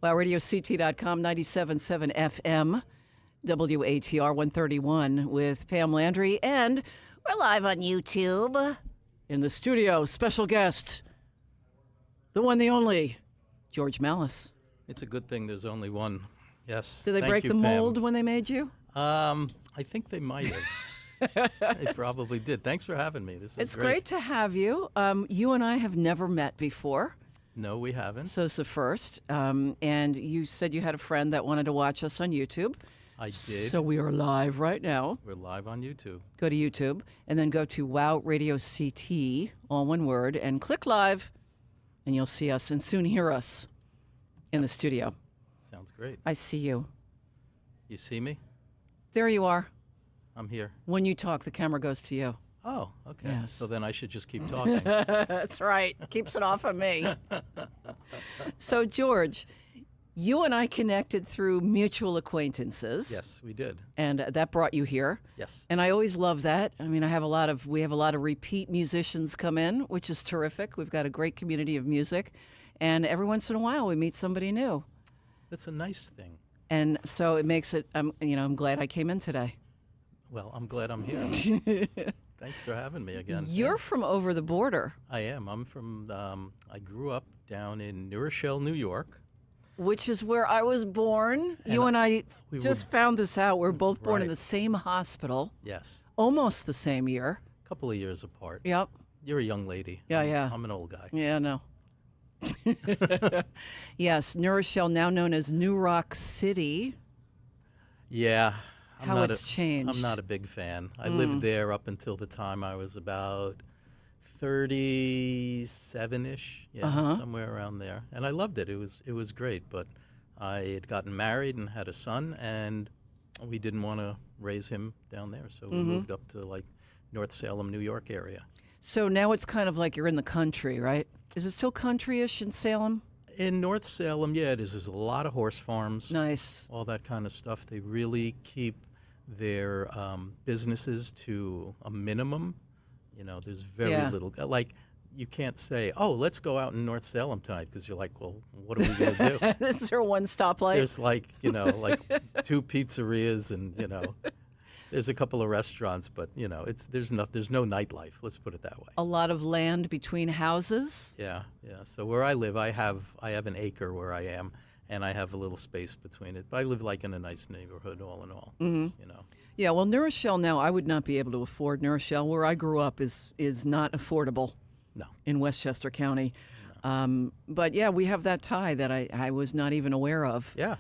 WowRadioCT.com, 97.7 FM, WATR 131 with Pam Landry. And we're live on YouTube. In the studio, special guest, the one, the only, George Mallas. It's a good thing there's only one. Yes. Did they break the mold when they made you? I think they might have. They probably did. Thanks for having me. This is It's great to have you. You and I have never met before. No, we haven't. So it's the first. And you said you had a friend that wanted to watch us on YouTube. I did. So we are live right now. We're live on YouTube. Go to YouTube and then go to Wow Radio CT, all one word, and click live, and you'll see us and soon hear us in the studio. Sounds great. I see you. You see me? There you are. I'm here. When you talk, the camera goes to you. Oh, okay. Yes. So then I should just keep talking. That's right. Keeps it off of me. So, George, you and I connected through mutual acquaintances. Yes, we did. And that brought you here. Yes. And I always love that. I mean, we have a lot of repeat musicians come in, which is terrific. We've got a great community of music. And every once in a while, we meet somebody new. That's a nice thing. And so it makes it, I'm glad I came in today. Well, I'm glad I'm here. Thanks for having me again. You're from over the border. I am. I'm from, I grew up down in New Rochelle, New York. Which is where I was born. You and I just found this out. We're both born in Right. the same hospital. Yes. Almost the same year. A couple of years apart. Yep. You're a young lady. Yeah. I'm an old guy. Yeah, no. Yes, New Rochelle, now known as New Rock City. Yeah. How it's changed. I'm not a big fan. I lived there up until the time I was about 37-ish, somewhere around there. And I loved it. It was great, but I had gotten married and had a son, and we didn't want to raise him down there, so we moved up to like North Salem, New York area. So now it's kind of like you're in the country, right? Is it still country-ish in Salem? In North Salem, yeah, it is. There's a lot of horse farms. Nice. All that kind of stuff. They really keep their businesses to a minimum. You know, there's very little. Like, you can't say, oh, let's go out in North Salem tonight, because you're like, well, what are we going to do? Is there one stoplight? There's like, like 2 pizzerias and, there's a couple of restaurants, but, there's no nightlife. Let's put it that way. A lot of land between houses? Yeah. So where I live, I have an acre where I am, and I have a little space between it. But I live like in a nice neighborhood, all in all. It's, Yeah, well, New Rochelle now, I would not be able to afford New Rochelle. Where I grew up is not affordable. No. In Westchester County. No. But yeah, we have that tie that I was not even aware of. Yeah.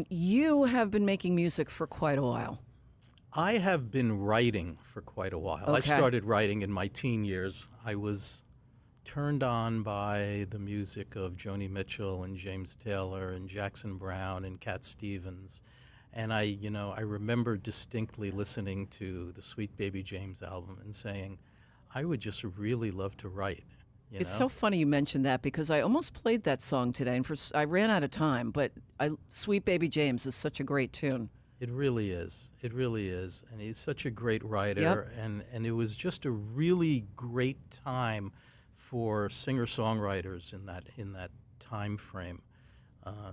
You have been making music for quite a while. I have been writing for quite a while. Okay. I started writing in my teen years. I was turned on by the music of Joni Mitchell and James Taylor and Jackson Browne and Cat Stevens. And I remember distinctly listening to the Sweet Baby James album and saying, I would just really love to write. It's so funny you mentioned that, because I almost played that song today, and I ran out of time, but Sweet Baby James is such a great tune. It really is. It really is. And he's such a great writer. Yep. And it was just a really great time for singer-songwriters in that time frame.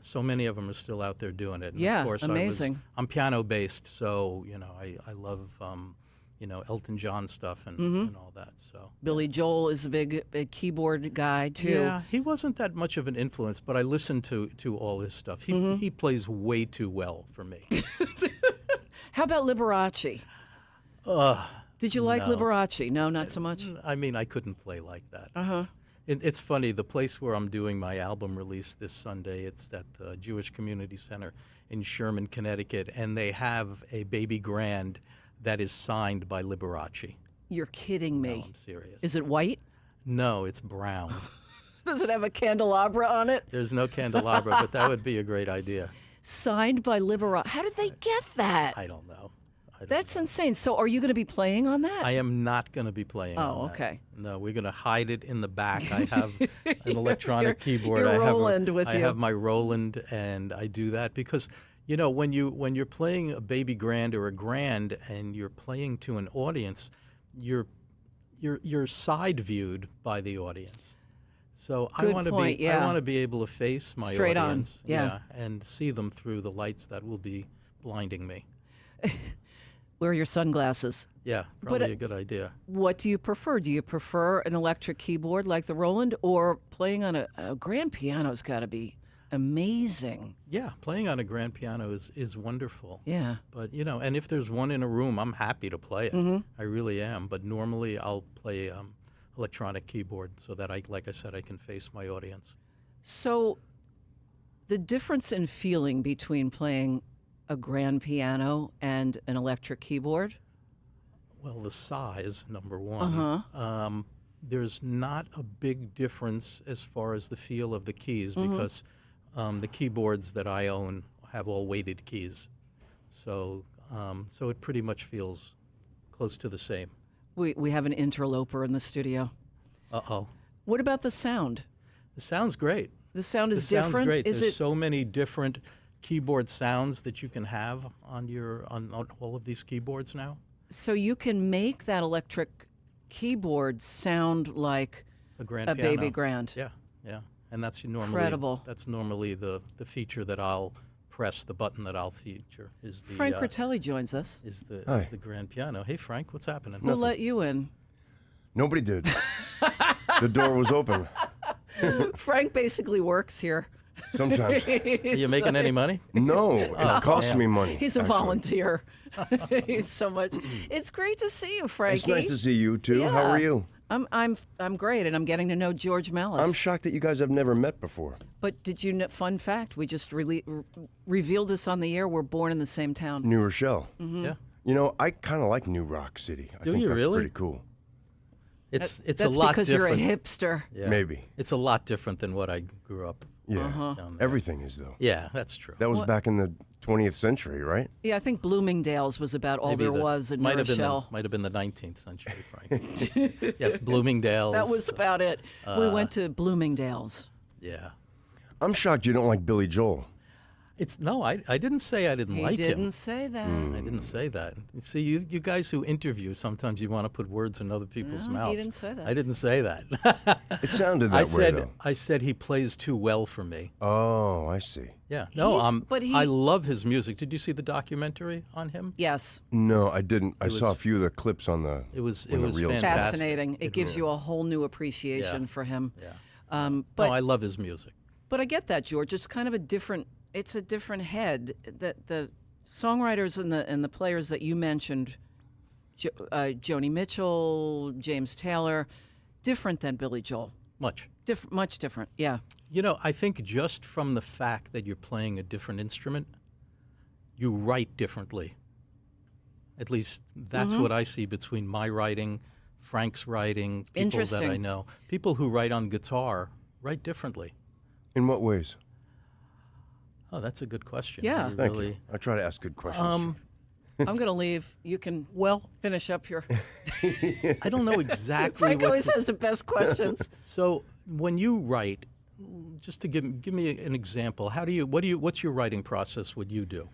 So many of them are still out there doing it. And yeah, of course, amazing. I'm piano-based, so, I love, Elton John stuff and all that. So Billy Joel is a big keyboard guy, too. Yeah, he wasn't that much of an influence, but I listened to all his stuff. He plays way too well for me. How about Liberace? Did you like Liberace? No, not so much? I mean, I couldn't play like that. Uh-huh. It's funny, the place where I'm doing my album release this Sunday, it's at the Jewish Community Center in Sherman, Connecticut, and they have a baby grand that is signed by Liberace. You're kidding me. No, I'm serious. Is it white? No, it's brown. Does it have a candelabra on it? There's no candelabra, but that would be a great idea. Signed by Liberace. How did they get that? I don't know. That's insane. So are you going to be playing on that? I am not going to be playing on that. Oh, okay. No, we're going to hide it in the back. I have an electronic keyboard. Your Roland with you. I have my Roland, and I do that because, when you're playing a baby grand or a grand and you're playing to an audience, you're side viewed by the audience. So I Good want to point, be yeah. I want to be able to face my Straight on, audience, yeah. and see them through the lights that will be blinding me. Wear your sunglasses. Yeah, probably a good idea. What do you prefer? Do you prefer an electric keyboard like the Roland, or playing on a grand piano's got to be amazing? Yeah, playing on a grand piano is wonderful. Yeah. But and if there's one in a room, I'm happy to play it. I really am. But normally I'll play electronic keyboard so that like I said, I can face my audience. So, the difference in feeling between playing a grand piano and an electric keyboard? Well, the size, number one. There's not a big difference as far as the feel of the keys because the keyboards that I own have all weighted keys. So it pretty much feels close to the same. We have an interloper in the studio. Uh-oh. What about the sound? The sound's great. The sound is The sound's different. great. Is There's it so many different keyboard sounds that you can have on all of these keyboards now. so you can make that electric keyboard sound like A grand a piano. baby grand? Yeah, yeah. And that's normally Incredible. That's normally the feature that I'll press, the button that I'll feature is the Frank Ratelli joins us. is Hi. the grand piano. Hey Frank, what's happening? Who let you in? Nobody did. The door was open. Frank basically works here. Sometimes. Are you making any money? No, it costs me money. He's a actually. volunteer. He's so much. It's great to see you, Frankie. It's nice to see you too. How Yeah. are you? I'm great, and I'm getting to know George Mallas. I'm shocked that you guys have never met before. But did you know? Fun fact: we just revealed this on the air. We're born in the same town. New Rochelle. Yeah. You know, I kind of like New Rock City. I Do think you that's really? pretty cool. It's That's a lot because different. you're a hipster. Yeah. Maybe. It's a lot different than what I grew up Yeah. down there. Everything is though. Yeah, that's true. That was What- back in the 20th century, right? Yeah, I think Bloomingdale's was about all Maybe there the- was in New might have Rochelle. might have been the 19th century, Frank. Yes, Bloomingdale's. That was about it. We went to Bloomingdale's. Yeah. I'm shocked you don't like Billy Joel. I didn't say I didn't He like didn't him. say that. I didn't say that. You see, you guys who interview, sometimes you want to put words in other people's No, he mouths. didn't say that. I didn't say that. It sounded that way though. I said he plays too well for me. Oh, I see. Yeah. No, but he- I love his music. Did you see the documentary on him? Yes, No, I didn't. I saw a was- few of the clips on the. It was when the reels- fantastic. fascinating. It gives you a whole new appreciation Yeah. for him. Yeah. But No, I love his music. But I get that, George. It's kind of a different. It's a different head. The songwriters and the players that you mentioned, Joni Mitchell, James Taylor, different than Billy Joel. Much. Much different. Yeah. You know, I think just from the fact that you're playing a different instrument, you write differently. At least that's Mm-hmm. what I see between my writing, Frank's writing, people that I Interesting. know. People who write on guitar write differently. In what ways? Oh, that's a good question. Yeah. You Thank really, you. I try to ask good questions. I'm going to leave. You can Well, finish up your. I don't know exactly Frank what always to has the best questions. So when you write, just to give me an example, what's your writing process? What you do?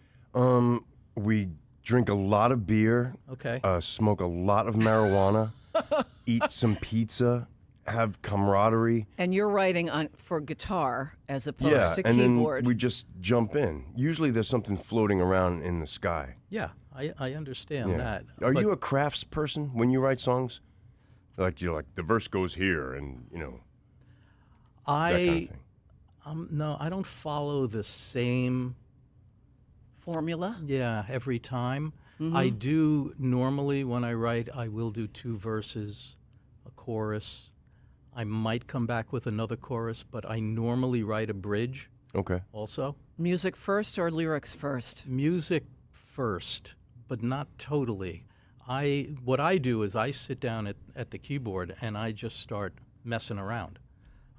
We drink a lot of beer, Okay. smoke a lot of marijuana, eat some pizza, have camaraderie. And you're writing for guitar as opposed Yeah, to and keyboard. then we just jump in. Usually there's something floating around in the sky. Yeah, I understand Yeah. that. Are but you a crafts person when you write songs? Like you're like the verse goes here, and that kind of thing. No, I don't follow the same. Formula. Yeah, every time. Mm-hmm. I do normally when I write, I will do 2 verses, a chorus. I might come back with another chorus, but I normally write a bridge Okay. also. Music first or lyrics first? Music first, but not totally. What I do is I sit down at the keyboard and I just start messing around.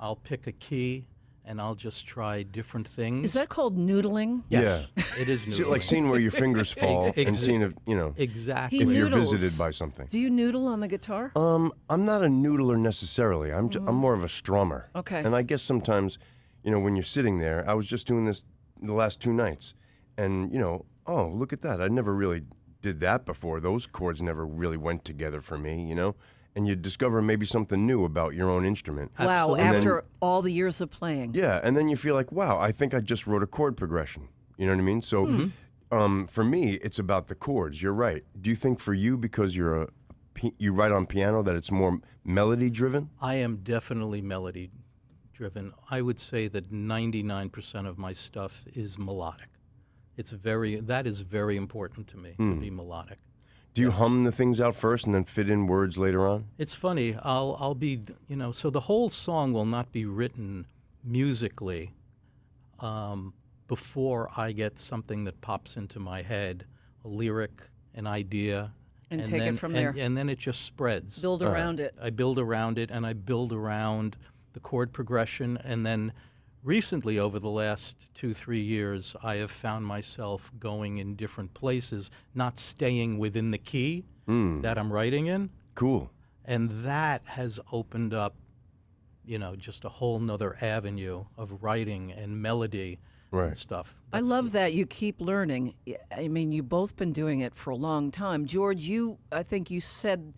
I'll pick a key and I'll just try different things. Is that called noodling? Yes, it is See, noodling. like seeing where your fingers fall and Ex- seeing if Exactly. He if you're noodles. visited by something. Do you noodle on the guitar? I'm not a noodler necessarily. I'm more of a strummer. Okay. And I guess sometimes, when you're sitting there, I was just doing this the last 2 nights, and oh, look at that! I never really did that before. Those chords never really went together for me, and you discover maybe something new about your own instrument. Wow, Absolutely. And then- after all the years of playing. Yeah, and then you feel like, wow, I think I just wrote a chord progression. You know what I mean? So for me, it's about the chords. You're right. Do you think for you, because you write on piano, that it's more melody driven? I am definitely melody driven. I would say that 99% of my stuff is melodic. That is very important to me, to be melodic. Do you hum the things out first and then fit in words later on? It's funny. I'll be, so the whole song will not be written musically before I get something that pops into my head, a lyric, an idea. And take it from there. And then it just spreads. Build around it. I build around it, and I build around the chord progression. And then recently, over the last 2-3 years, I have found myself going in different places, not staying within the key that I'm writing in. Cool. And that has opened up, just a whole nother avenue of writing and melody and stuff. I love that you keep learning. I mean, you've both been doing it for a long time. George, I think you said,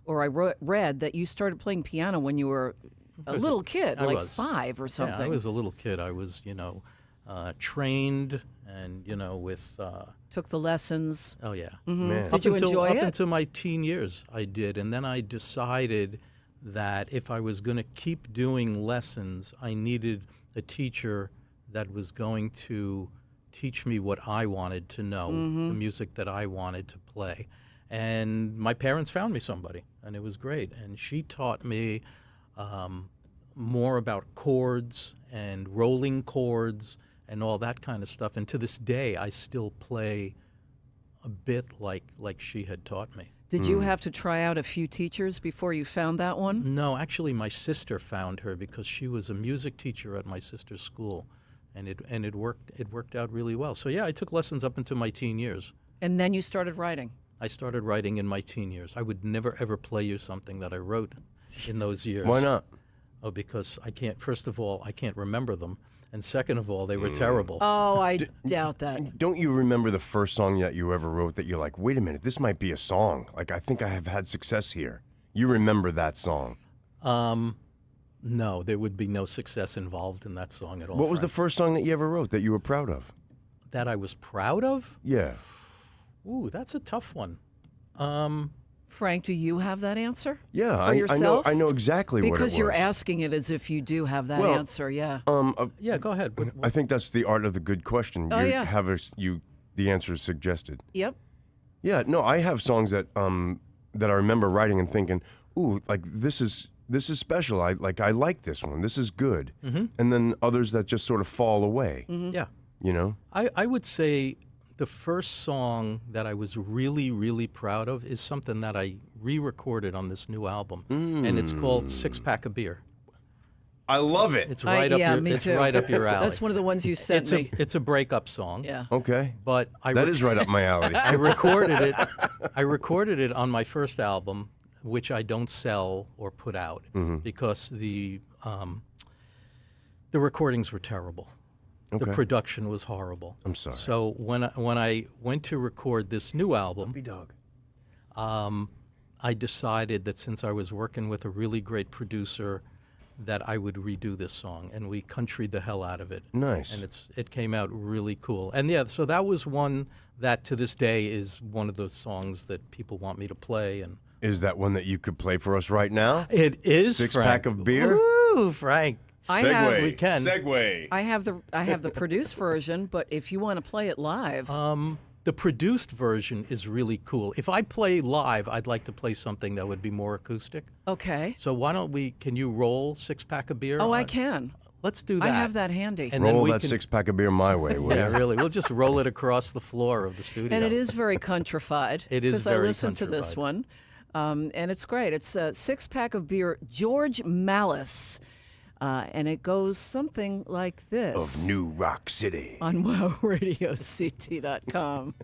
or I read, that you started playing piano when you were a little kid, I like was. 5 or something. Yeah, I was a little kid. I was, trained and, with... Took the lessons. Oh, yeah. Man. Did you enjoy Up it? until my teen years, I did. And then I decided that if I was going to keep doing lessons, I needed a teacher that was going to teach me what I wanted to know, the music that I wanted to play. And my parents found me somebody, and it was great. And she taught me more about chords and rolling chords and all that kind of stuff. And to this day, I still play a bit like she had taught me. Did you have to try out a few teachers before you found that one? No, actually, my sister found her because she was a music teacher at my sister's school, and it worked out really well. So yeah, I took lessons up into my teen years. And then you started writing. I started writing in my teen years. I would never ever play you something that I wrote in those years. Why not? Oh, because I can't. First of all, I can't remember them, and second of all, they were terrible. Oh, I doubt that. Don't you remember the first song that you ever wrote that you're like, wait a minute, this might be a song. Like, I think I have had success here. You remember that song? No, there would be no success involved in that song at all. What was the Frank. first song that you ever wrote that you were proud of? that I was proud of? Yeah. Ooh, that's a tough one. Frank, do you have that answer? Yeah, for yourself? I know exactly what it was. Because you're asking it as if you do have that Well, answer, yeah. Yeah, go ahead. I think that's the art of the good question. Oh, you yeah. have the answer is suggested. Yep. Yeah, no, I have songs that that I remember writing and thinking, ooh, like this is special. I like this one. This is good. Mm-hmm. And then others that just sort of fall away. Mm-hmm. Yeah. You know? I would say the first song that I was really, really proud of is something that I re-recorded on this new album, and it's called Six Pack of Beer. I love it. It's right up yeah, your me it's too. right up your alley. That's one of the ones you sent me. It's a breakup song. Yeah. Okay. But That is right up my alley. I recorded it. I recorded it on my first album, which I don't sell or put out because the recordings were terrible. Okay. The production was horrible. I'm sorry. So when I went to record this new album, Dog. I decided that since I was working with a really great producer, that I would redo this song, and we countryed the hell out of it. Nice. And it came out really cool. And yeah, so that was one that to this day is one of the songs that people want me to play. And Is that one that you could play for us right now? it is Six Frank. pack of beer? Ooh, Frank. Segway. We can. Segway. I have the produced version, but if you want to play it live, The produced version is really cool. If I play live, I'd like to play something that would be more acoustic. okay. So why don't can you roll Six Pack of Beer? Oh, I on- can. Let's do that. I have that handy. And then Roll we that can, 6 pack of beer my way, will Yeah, you? really. We'll just roll it across the floor of the studio. And it is very countrified. It is because I very listened to this countrified. one, and it's great. It's a 6-pack of beer, George Mallas, and it goes something like this. Of New Rock City. On WowRadioCT.com.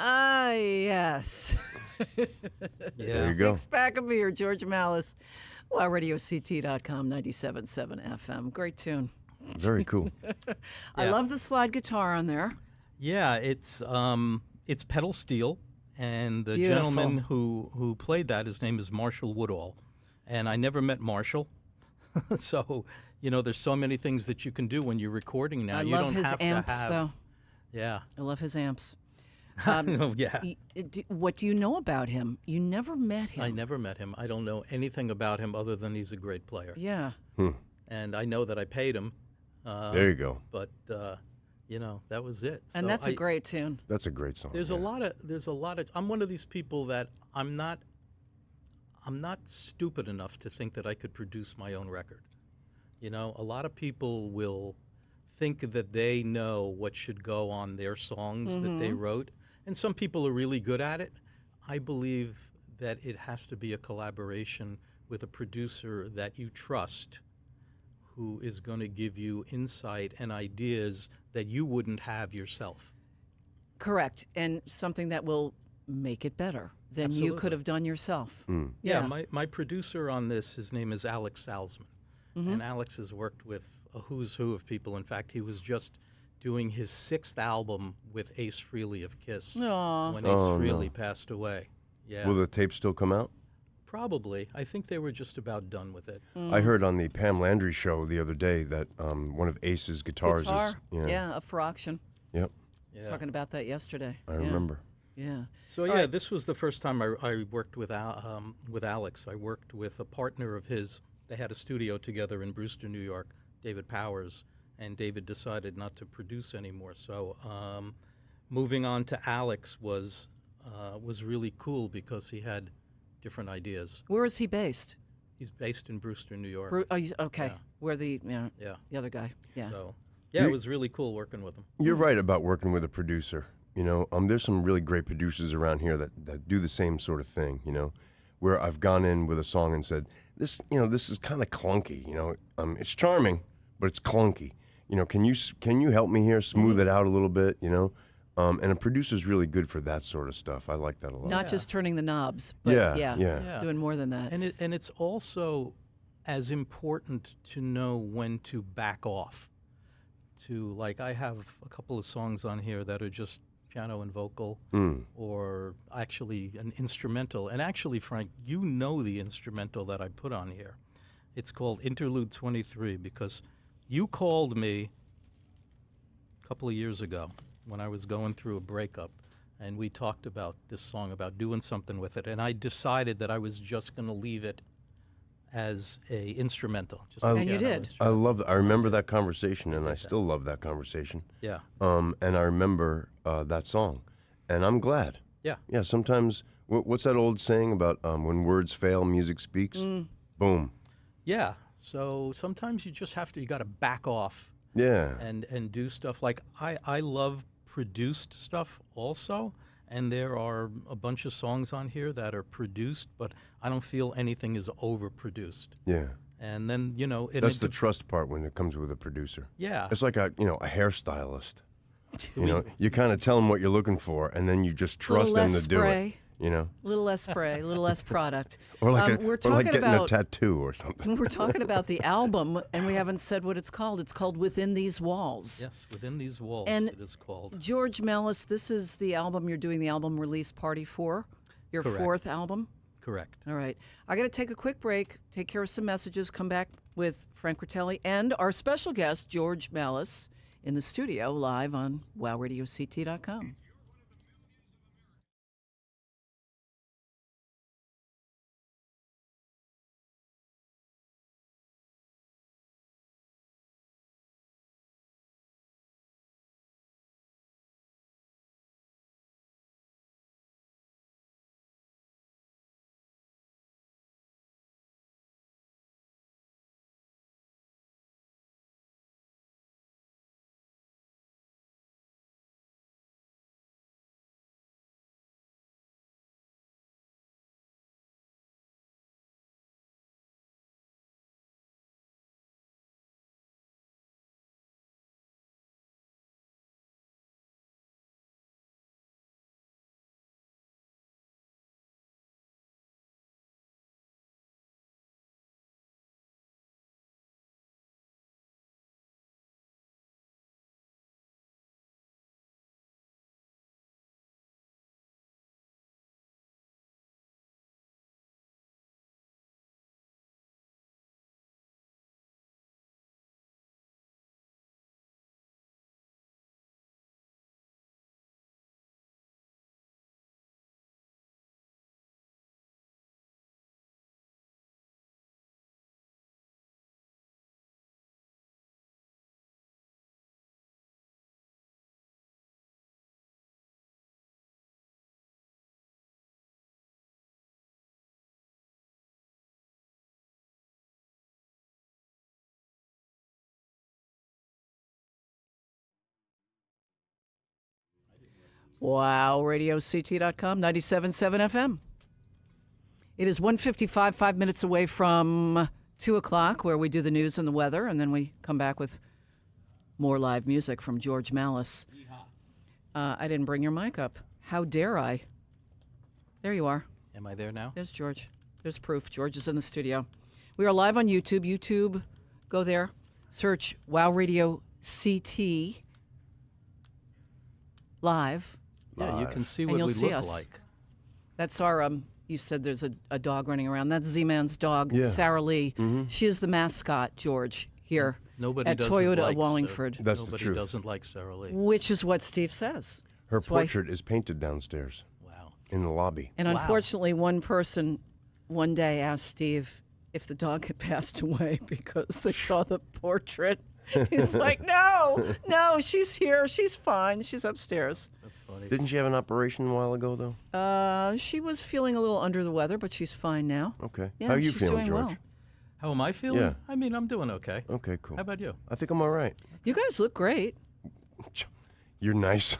Yes. There you go. Six pack of beer, George Mallas. WowRadioCT.com, 97.7 FM. Great tune. Very cool. I Yeah. love the slide guitar on there. Yeah, it's pedal steel, and the Beautiful. gentleman who played that, his name is Marshall Woodall, and I never met Marshall, so there's so many things that you can do when you're recording now. I You love don't his have amps, to have, though. Yeah. I love his amps. Oh, yeah. What do you know about him? You never met him. I never met him. I don't know anything about him other than he's a great player, Yeah. and I know that I paid him. There you go. But that was it. And So that's a great tune. That's a great song. There's yeah. a lot of. I'm one of these people that I'm not stupid enough to think that I could produce my own record. A lot of people will think that they know what should go on their songs that they wrote, and some people are really good at it. I believe that it has to be a collaboration with a producer that you trust, who is going to give you insight and ideas that you wouldn't have yourself. Correct. And something that will make it better than you could Absolutely. have done yourself. Yeah, my producer on this, his name is Alex Salzman. And Alex has worked with a who's who of people. In fact, he was just doing his 6th album with Ace Frehley of Kiss Aw. when Ace Frehley passed away. Yeah, Will the tape still come out? probably. I think they were just about done with it. I heard on the Pam Landry show the other day that one of Ace's guitars Guitar? is. Yeah, up for auction. Yep. Yeah. Talking about that yesterday. I remember. Yeah. So yeah, this was the first time I worked with Alex. I worked with a partner of his. They had a studio together in Brewster, New York, David Powers, and David decided not to produce anymore. So moving on to Alex was really cool because he had different ideas. Where is he based? He's based in Brewster, New York. Okay. Yeah. Where the Yeah. the other guy? Yeah. So yeah, it was really cool working with him. You're right about working with a producer. There's some really great producers around here that do the same sort of thing. Where I've gone in with a song and said, this is kind of clunky. It's charming, but it's clunky. Can you help me here, smooth it out a little bit? And a producer's really good for that sort of stuff. I like that a lot. Not just turning the knobs, but Yeah. doing more than that. And it's also as important to know when to back off. I have a couple of songs on here that are just piano and vocal, or actually an instrumental. And actually, Frank, you know the instrumental that I put on here. It's called Interlude 23 because you called me a couple of years ago when I was going through a breakup, and we talked about this song, about doing something with it, and I decided that I was just going to leave it as a instrumental. Just a And you piano did. I instrumental. love that. I remember that conversation, and I still love that conversation. Yeah. And I remember that song, and I'm glad. Yeah. Yeah. Sometimes, what's that old saying about when words fail, music speaks? Boom. Yeah. So sometimes you just have to, you got to back off Yeah. and do stuff. Like I love produced stuff also, and there are a bunch of songs on here that are produced, but I don't feel anything is overproduced. Yeah. And then, That's the trust part when it comes with a producer. yeah. It's like a hairstylist. You kind of tell them what you're looking for, and then you just trust them less to do spray. it. A little less spray, a little less product. Or like, we're or talking like getting about a tattoo or something. we're talking about the album, and we haven't said what it's called. It's called Within These Walls. Yes, Within These Walls, And it is called. George Mallas, this is the album you're doing the album release party for, your Correct. 4th album. Correct. All right. I got to take a quick break, take care of some messages, come back with Frank Rotelli and our special guest, George Mallas, in the studio live on WowRadioCT.com. WowRadioCT.com, 97.7 FM. It is 1:55, 5 minutes away from 2 o'clock, where we do the news and the weather, and then we come back with more live music from George Mallas. I didn't bring your mic up. How dare I? There you are. Am I there now? There's George. There's proof. George is in the studio. We are live on YouTube. YouTube, go there. Search Wow Radio CT live. Yeah, you can see And what you'll we see look us. like. That's our, you said there's a dog running around. That's Z-Man's dog, Yeah. Sarah Lee. She is the mascot, George, here Nobody at doesn't Toyota like of Wallingford, That's the Nobody truth. doesn't like Sarah Lee. which is what Steve says. Her That's why- portrait is painted downstairs Wow. in the lobby. And Wow. unfortunately, one person one day asked Steve if the dog had passed away because they saw the portrait. He's like, no, she's here. She's fine. She's upstairs. That's funny. Didn't she have an operation a while ago, though? She was feeling a little under the weather, but she's fine now. Okay. Yeah, How are you she's feeling, doing George? well. How am I feeling? Yeah. I mean, I'm doing okay. Okay, cool. How about you? I think I'm all right. You guys look great. You're nice.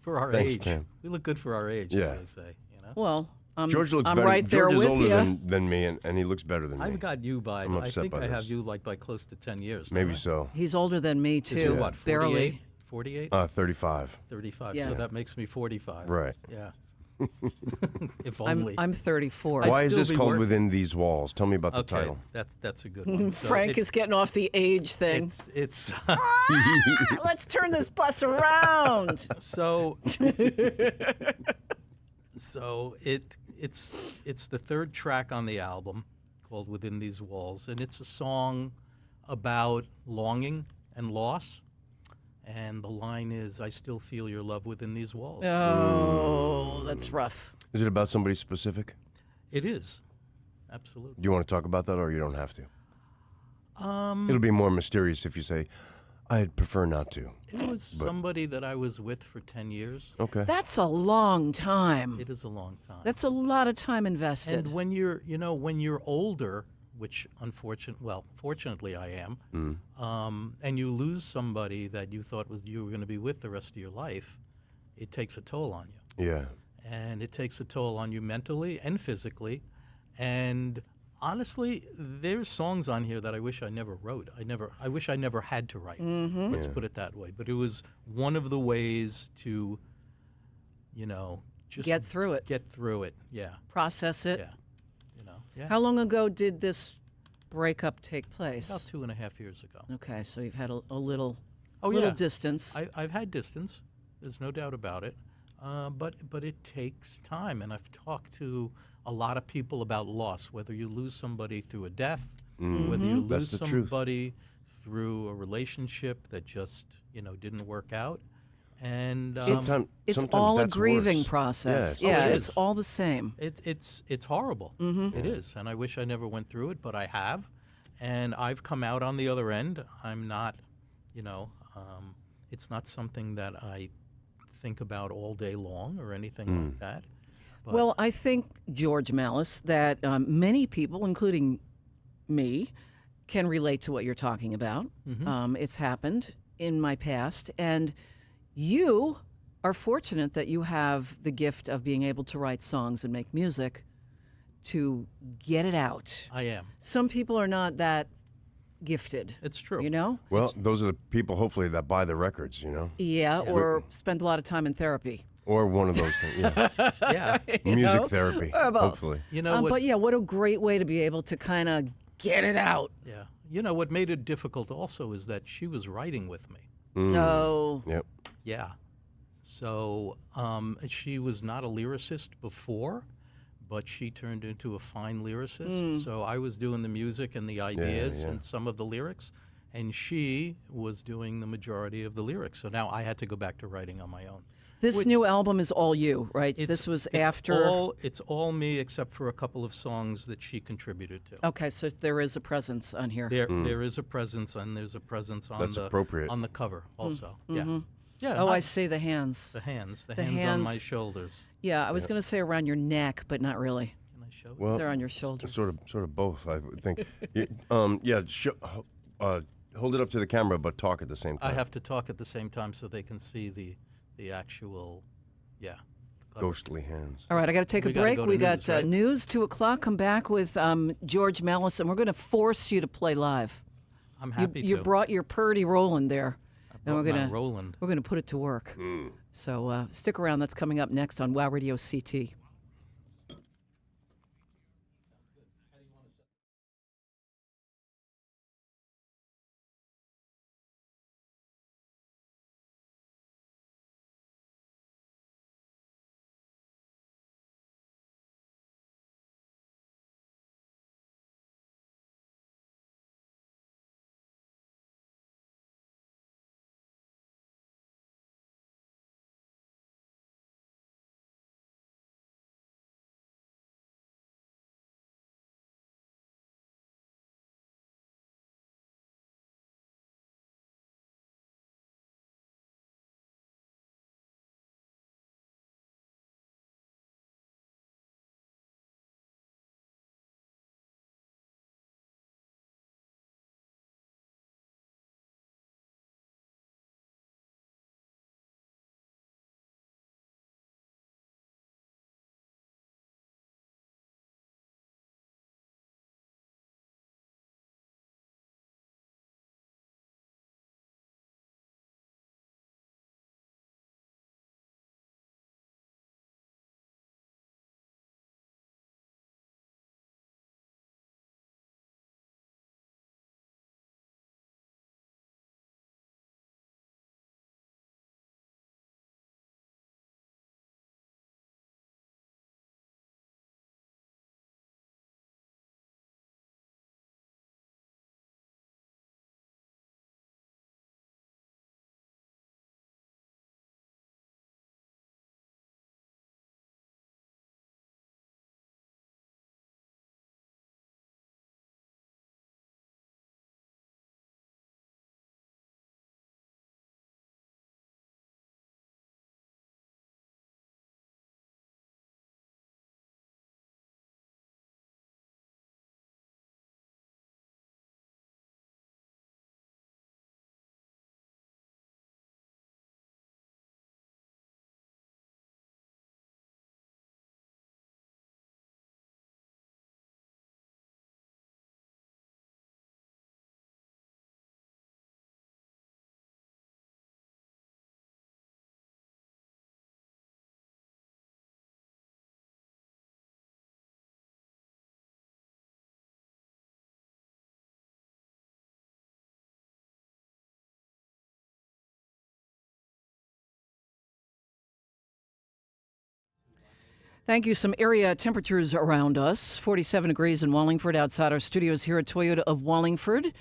For our Thanks, age. Pam. We look good for our age, Yeah. as they say. You know? Well, George looks I'm better. right there George is with older you. than me, and he looks better than me. I've got you by, I'm I upset think by I have this. you like by close to 10 years. don't Maybe I? so. He's older than me too. Is you what, 48? Barely. 48? 35. 35. Yeah. So that makes me 45. Right. Yeah. If I'm only. 34. I'd Why is still this be called working. Within These Walls? Tell me about the Okay, title. that's a good one. So Frank is getting off the age thing. it's Let's turn this bus around. so so it's the third track on the album called Within These Walls, and it's a song about longing and loss. And the line is, I still feel your love within these walls. Oh, that's rough. Is it about somebody specific? It is. Absolutely. Do you want to talk about that, or you don't have to? It'll be more mysterious if you say, I'd prefer not to. It was somebody that I was with for 10 years. Okay. That's a long time. It is a long time. That's a lot of time invested. And when you're older, which fortunately I am, and you lose somebody that you thought you were going to be with the rest of your life, it takes a toll on you. Yeah. And it takes a toll on you mentally and physically. And honestly, there's songs on here that I wish I never wrote. I wish I never had to write. Let's put it that way. But it was one of the ways to, just Get through it. Get through it. Yeah. Process it. Yeah. Yeah. How long ago did this breakup take place? About 2.5 years ago. Okay, so you've had a little, Oh, little yeah. distance. I've had distance. There's no doubt about it. But it takes time, and I've talked to a lot of people about loss. Whether you lose somebody through a death, whether you That's lose the truth. somebody through a relationship that just didn't work out, and Sometimes It's all a that's grieving worse. process. Yeah, Yeah, it it's is. all the same. it's horrible. It is, and I wish I never went through it, but I have, and I've come out on the other end. I'm not, it's not something that I think about all day long or anything like that. But Well, I think, George Mallas, that many people, including me, can relate to what you're talking about. It's happened in my past, and you are fortunate that you have the gift of being able to write songs and make music to get it out. I am. Some people are not that gifted. It's true. You know? Well, those are the people, hopefully, that buy the records, Yeah, or spend a lot of time in therapy. Or one of those things. Yeah. Yeah. Music know? therapy, Or both. hopefully. But yeah, what a great way to be able to kind of get it out. Yeah. What made it difficult also is that she was writing with me. Oh, Yep. Yeah. So she was not a lyricist before, but she turned into a fine lyricist. So I was doing the music and the ideas yeah. and some of the lyrics, and she was doing the majority of the lyrics. So now I had to go back to writing on my own. this new album is all you, right? This was after. It's all me except for a couple of songs that she contributed to. Okay, so there is a presence on here. There is a presence, and there's a presence on That's the appropriate. on the cover also. Yeah. Yeah. Oh, not- I see the hands. The hands The hands on my hands. shows. Yeah, I was going to say around your neck, but not really. Can I show it? Well, They're on your shoulders. sort of both, I would think. Hold it up to the camera, but talk at the same time. I have to talk at the same time so they can see the actual Yeah. Clever. Ghostly hands. All right, I got to take a We gotta break. go to We news, got right? news, 2 o'clock. Come back with George Mallas, and we're going to force you to play live. I'm You, happy you to. brought your Purdy Roland there, and Brought my Roland. we're gonna put it to work. So stick around. That's coming up next on Wow Radio CT. Thank you. Some area temperatures around us. 47 degrees in Wallingford outside our studios here at Toyota of Wallingford.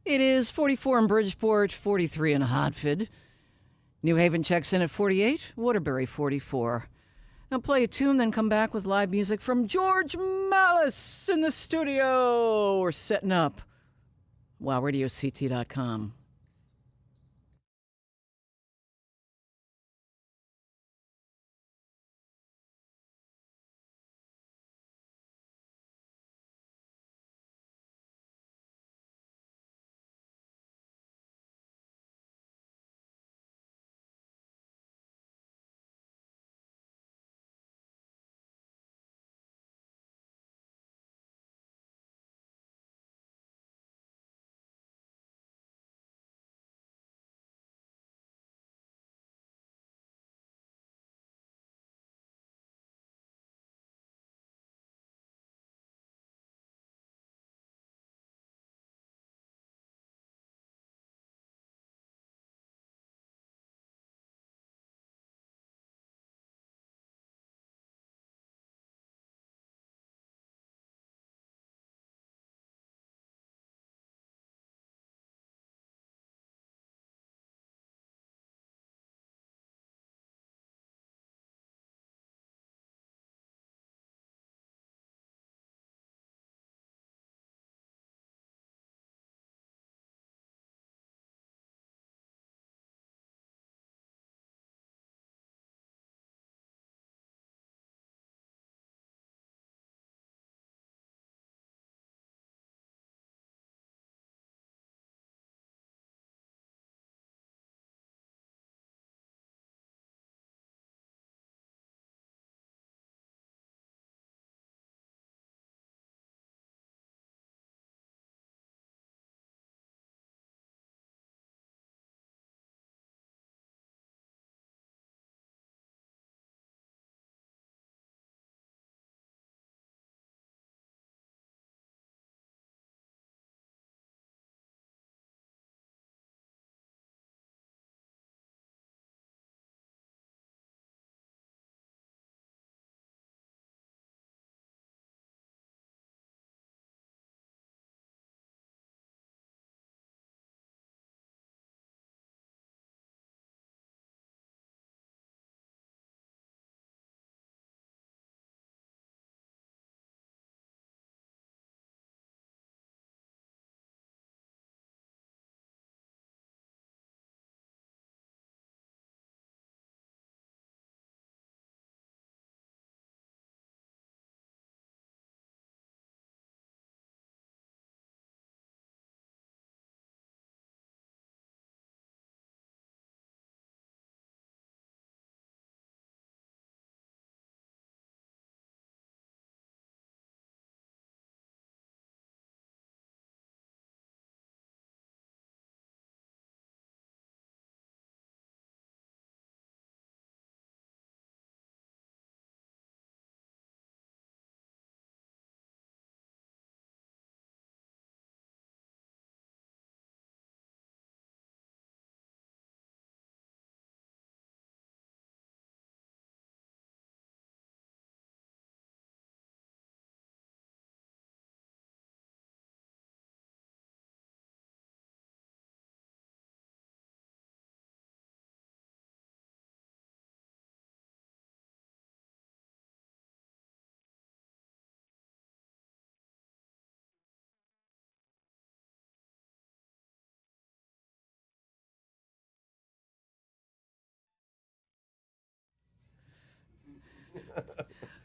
It is 44 in Bridgeport, 43 in Hartford. New Haven checks in at 48, Waterbury 44. Now play a tune, then come back with live music from George Mallas in the studio. We're setting up. WowRadioCT.com.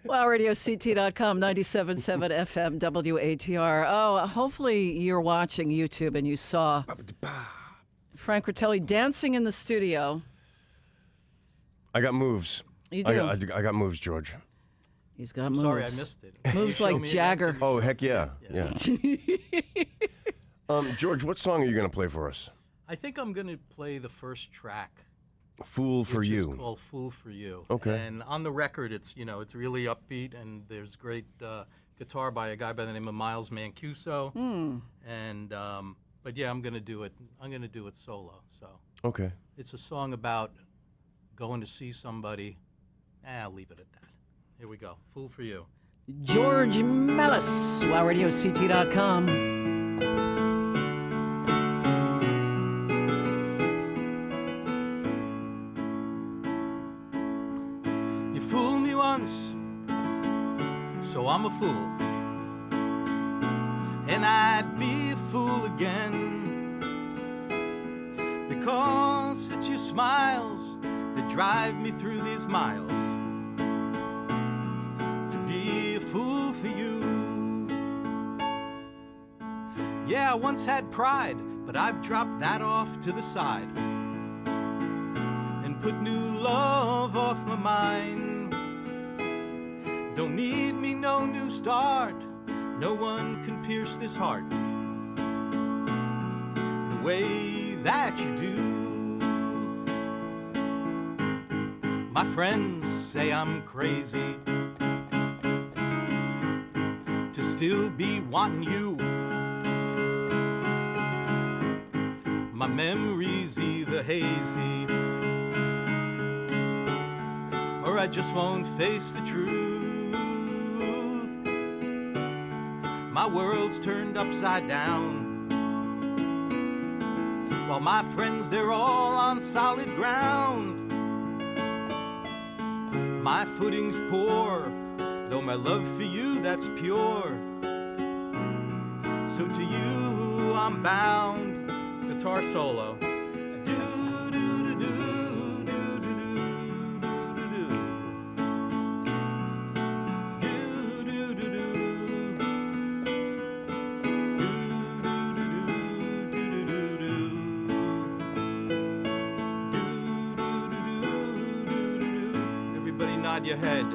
WowRadioCT.com, 97.7 FM, WATR. Oh, hopefully you're watching YouTube and you saw Frank Ritelli dancing in the studio. I got moves. You do? I got moves, George. He's got moves. Sorry, I missed it. Can Moves you show like me Jagger. again? Oh, heck yeah. Yeah. George, what song are you going to play for us? I think I'm going to play the first track. Fool for which You. is called Fool for You. Okay. And on the record, it's it's really upbeat, and there's great guitar by a guy by the name of Miles Mancuso. And but yeah, I'm gonna do it. I'm gonna do it solo. So Okay. it's a song about going to see somebody. I'll leave it at that. Here we go. Fool for You. George Mallas, WowRadioCT.com. You fooled me once, so I'm a fool. And I'd be a fool again, because it's your smiles that drive me through these miles. To be a fool for you. Yeah, I once had pride, but I've dropped that off to the side and put new love off my mind. Don't need me no new start. No one can pierce this heart the way that you do. My friends say I'm crazy to still be wanting you. My memories either hazy, or I just won't face the truth. My world's turned upside down, while my friends, they're all on solid ground. My footing's poor, though my love for you, that's pure. So to you I'm bound. Guitar solo. Everybody nod your head.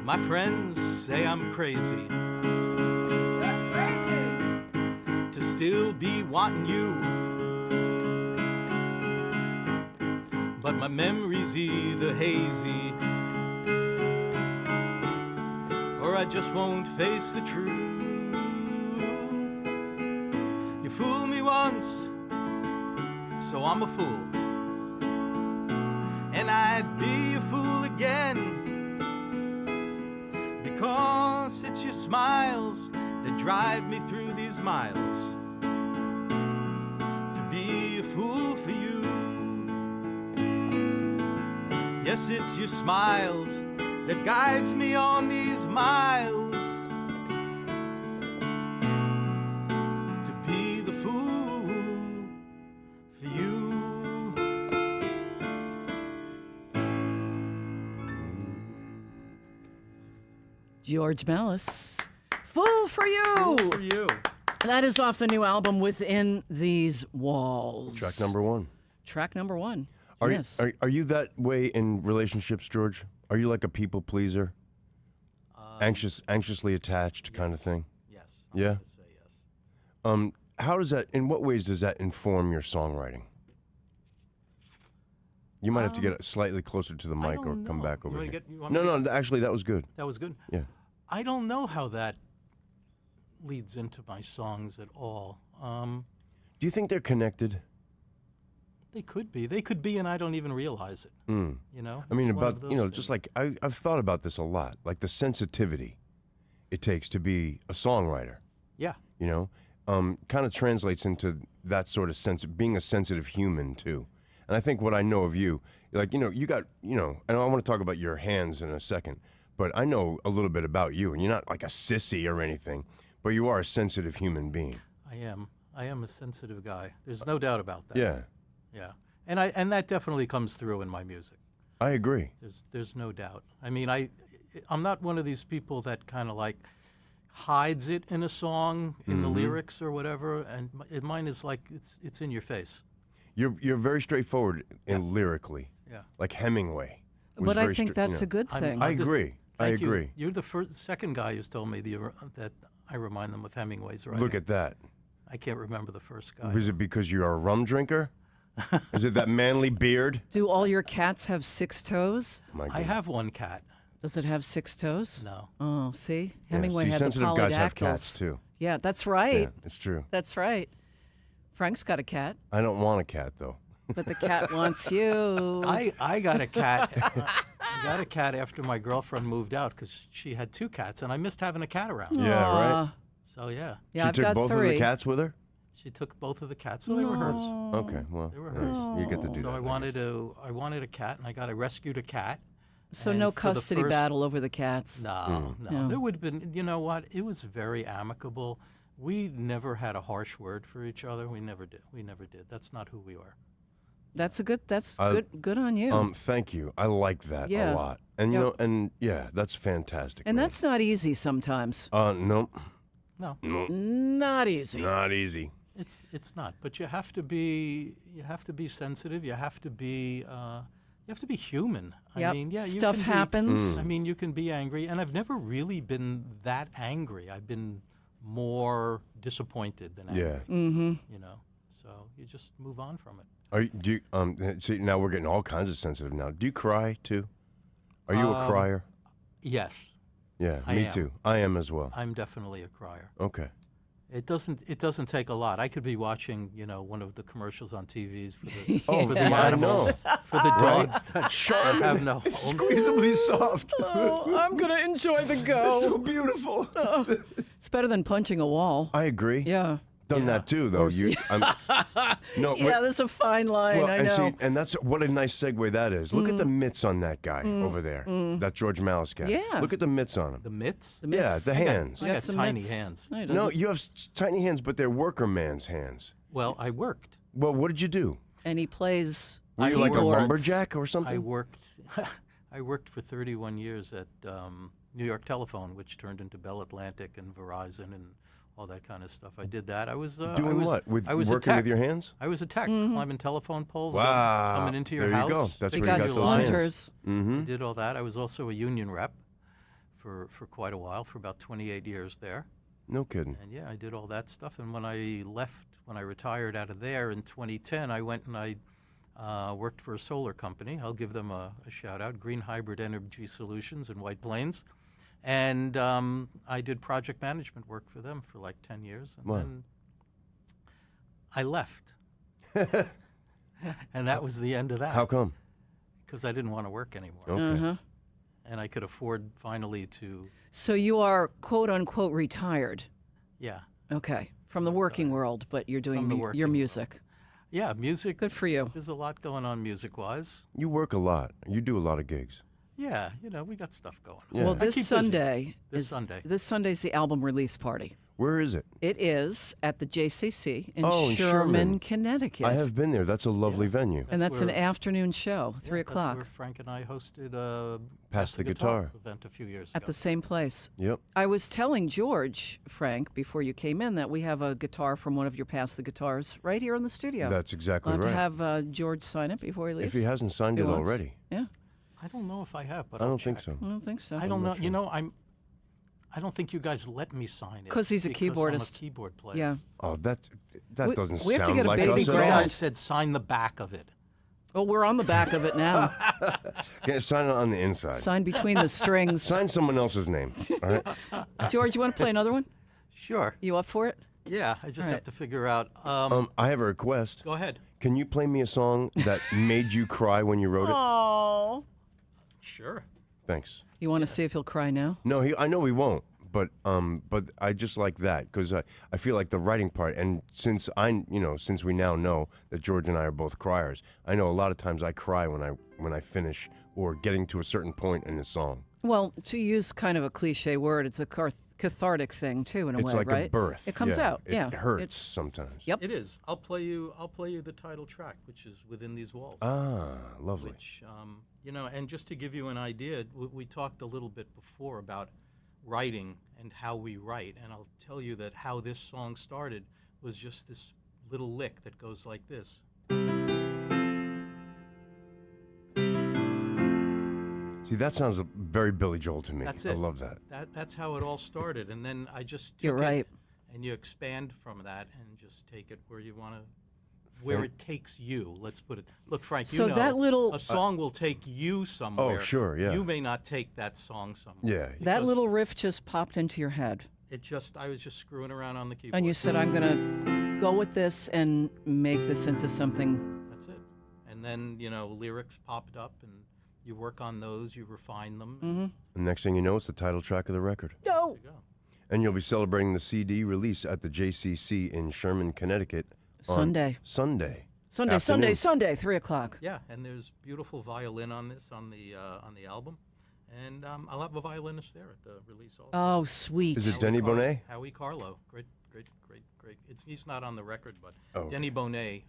My friends say I'm crazy. To still be wanting you, but my memory's either hazy, or I just won't face the truth. You fooled me once, so I'm a fool, and I'd be a fool again, because it's your smiles that drive me through these miles. To be a fool for you. Yes, it's your smiles that guides me on these miles. To be the fool for you. George Mallas, Fool for You. Fool for You. That is off the new album, Within These Walls. Track number one. Track number one. Are Yes. are you that way in relationships, George? Are you like a people pleaser? Anxiously attached kind of thing? Yes. Yeah? I'm gonna say yes. How does that, in what ways does that inform your songwriting? You might have to get slightly closer to the I mic or don't come know. back You over wanna here. get- you want me No, actually, that was good. That was good. Yeah. I don't know how that leads into my songs at all. Do you think they're connected? They could be. They could be, and I don't even realize it. You know. I mean, It's one of about, those just things. like I've thought about this a lot, like the sensitivity it takes to be a songwriter, Yeah. kind of translates into that sort of sense, being a sensitive human too. And I think what I know of you, like, you got, and I want to talk about your hands in a second, but I know a little bit about you, and you're not like a sissy or anything, but you are a sensitive human being. I am. I am a sensitive guy. There's no doubt about that. Yeah. Yeah. And that definitely comes through in my music. I agree. There's no doubt. I mean, I'm not one of these people that kind of like hides it in a song, in the lyrics or whatever, and mine is like it's in your face. You're very straightforward in lyrically. Yeah. Like Hemingway. was But I very think that's a good I'm- thing. I agree. I Thank you. agree. You're the second guy who's told me that I remind them of Hemingway's writing. Look at that. I can't remember the first guy. Is it because you're a rum drinker? Is it that manly beard? Do all your cats have 6 toes? My I goodness. have one cat. Does it have 6 toes? No. Oh, see? Yeah, Hemingway see, had sensitive the guys have polydactyls. cats too. Yeah, that's right. Yeah, it's true. That's right. Frank's got a cat, I don't want a cat though. but the cat wants you. I got a cat. I got a cat after my girlfriend moved out because she had 2 cats, and I missed having a cat around. Yeah, right. Aw. So yeah, Yeah, She I've took got both 3. of the cats with her. she took both of the cats, so they were hers. Okay, well, They were nice. hers. You get to do So that. I wanted a cat, and I rescued a cat. So And no for the custody first- battle over the cats. No, no. Yeah. There would have been, you know what? It was very amicable. We never had a harsh word for each other. We never did. We never did. That's not who we are. That's That's I- good on you. Thank you. I like that Yeah. a lot. And you Yep. know, and yeah, that's fantastic. and man. that's not easy sometimes. No, No, Not easy. not easy. it's not. But you have to be sensitive. You have to be human. Yep. I mean, yeah, you Stuff can be- happens. I mean, you can be angry, and I've never really been that angry. I've been more disappointed than angry. Yeah. Mm-hmm. You know, so you just move on from it. Do you, see, now we're getting all kinds of sensitive now. Do you cry too? Are you a crier? Yes, Yeah, I me am. too. I am as well. I'm definitely a crier. Okay. It doesn't take a lot. I could be watching, one of the commercials on TVs for the, Oh, for the I animals, for the dogs that have no home. Squeezably soft. Oh, I'm gonna enjoy the go. beautiful. It's better than punching a wall. I agree. Yeah. Done that too, though. No. Yeah, there's a fine line. Well, I and know. see, and that's what a nice segue that is. Look at the mitts on that guy over there. That George Mallas guy. Yeah. Look at the mitts on him. The mitts? The Yeah, mitts. the hands. I You got some tiny mitts? hands. No, he No, doesn't. you have tiny hands, but they're worker man's hands. Well, I worked. Well, what did you do? And he plays. Were you like a keyboards. lumberjack or I something? worked. I worked for 31 years at New York Telephone, which turned into Bell Atlantic and Verizon and all that kind of stuff. I did that. I was Doing what? With I was a working with tech. your hands? I was a tech, climbing telephone poles, Wow. coming into your There you house. go. That's We where you got got those hands. splinters. Mm-hmm. I did all that. I was also a union rep for quite a while, for about 28 years there. No kidding. And yeah, I did all that stuff. And when I retired out of there in 2010, I went and I worked for a solar company. I'll give them a shout out, Green Hybrid Energy Solutions in White Plains. And I did project management work for them for like 10 years. And Wow. then I left. And that was the end of that. How come? Because I didn't want to work anymore. Okay. Uh-huh. And I could afford finally to, So you are quote unquote retired. yeah. Okay. From the working world, but you're doing From the your working music. Yeah, music. Good for you. There's a lot going on music-wise. You work a lot. You do a lot of gigs. Yeah, we got stuff going on. Yeah. Well, I this keep busy. Sunday This Sunday. This Sunday's the album release party. Where is it? It is at the JCC in Oh, in Sherman, Sherman. Connecticut. I have been there. That's a lovely venue. and that's an where- afternoon show, Yeah, 3 That's o'clock, where Frank and I hosted a Pass the Guitar. event a few years at ago. the same place. Yep. I was telling George, Frank, before you came in, that we have a guitar from one of your Pass the Guitars right here in the studio. That's exactly We'll have right. to have George sign it before he leaves. If he hasn't signed If it he wants. already, Yeah, I don't know if I have, but I I'll don't think check. so. I don't think so. I don't know. I don't think you guys let me sign it 'Cause he's a because I'm keyboardist. a keyboard player. Yeah. Oh, that We- doesn't we have to sound get a like baby us at You grand. all. guys said sign the back of it. Well, we're on the back of it now. Yeah, sign it on the inside. Sign between the strings. Sign someone else's name. All right. George, you want to play another one? Sure. You up for it? Yeah, I just All right. have to figure out. I have a request. Go ahead. Can you play me a song that made you cry when you wrote it? Oh. Sure. Thanks. You want to see if he'll cry now? No, I know he won't. But I just like that because I feel like the writing part, and since we now know that George and I are both criers, I know a lot of times I cry when I finish or getting to a certain point in a song. Well, to use kind of a cliche word, it's a cathartic thing too, in a It's way, like right? a birth. It comes yeah. out. Yeah. It hurts sometimes. Yep. It is. I'll play you the title track, which is Within These Walls. Ah, lovely. Which, and just to give you an idea, we talked a little bit before about writing and how we write, and I'll tell you that how this song started was just this little lick that goes like this. See, that sounds very Billy Joel to me. That's it. I love that. That's how it all started, and then I just took You're right. it, and you expand from that and just take it where you want to, where it takes you. Let's put it. Look, Frank, So you know, that little- a song will take you somewhere. Oh, sure, yeah. You may not take that song somewhere. Yeah. That because little riff just popped into your head, I was just screwing around on the keyboard. and you said, "I'm gonna go with this and make this into something." That's it. And then lyrics popped up, and you work on those, you refine them. And next thing you know, it's the title track of the record. No. There you go. And you'll be celebrating the CD release at the JCC in Sherman, Connecticut. on Sunday. Sunday. Sunday, afternoon. Sunday, 3 o'clock. Yeah, and there's beautiful violin on this on the album, and I'll have a violinist there at the release also. Oh, sweet. Is it Denny Bonet? Howie Carlo, great. He's not on the record, but Oh, Denny Bonet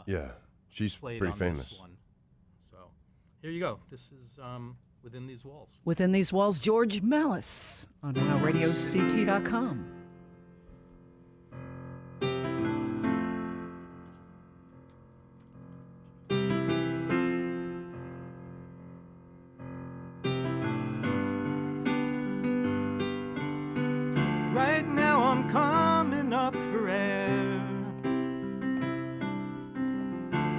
Yeah. She's played pretty on famous. this one. So here you go. This is Within These Walls. Within These Walls, George Mallas on RadioCT.com. Right now I'm coming up for air.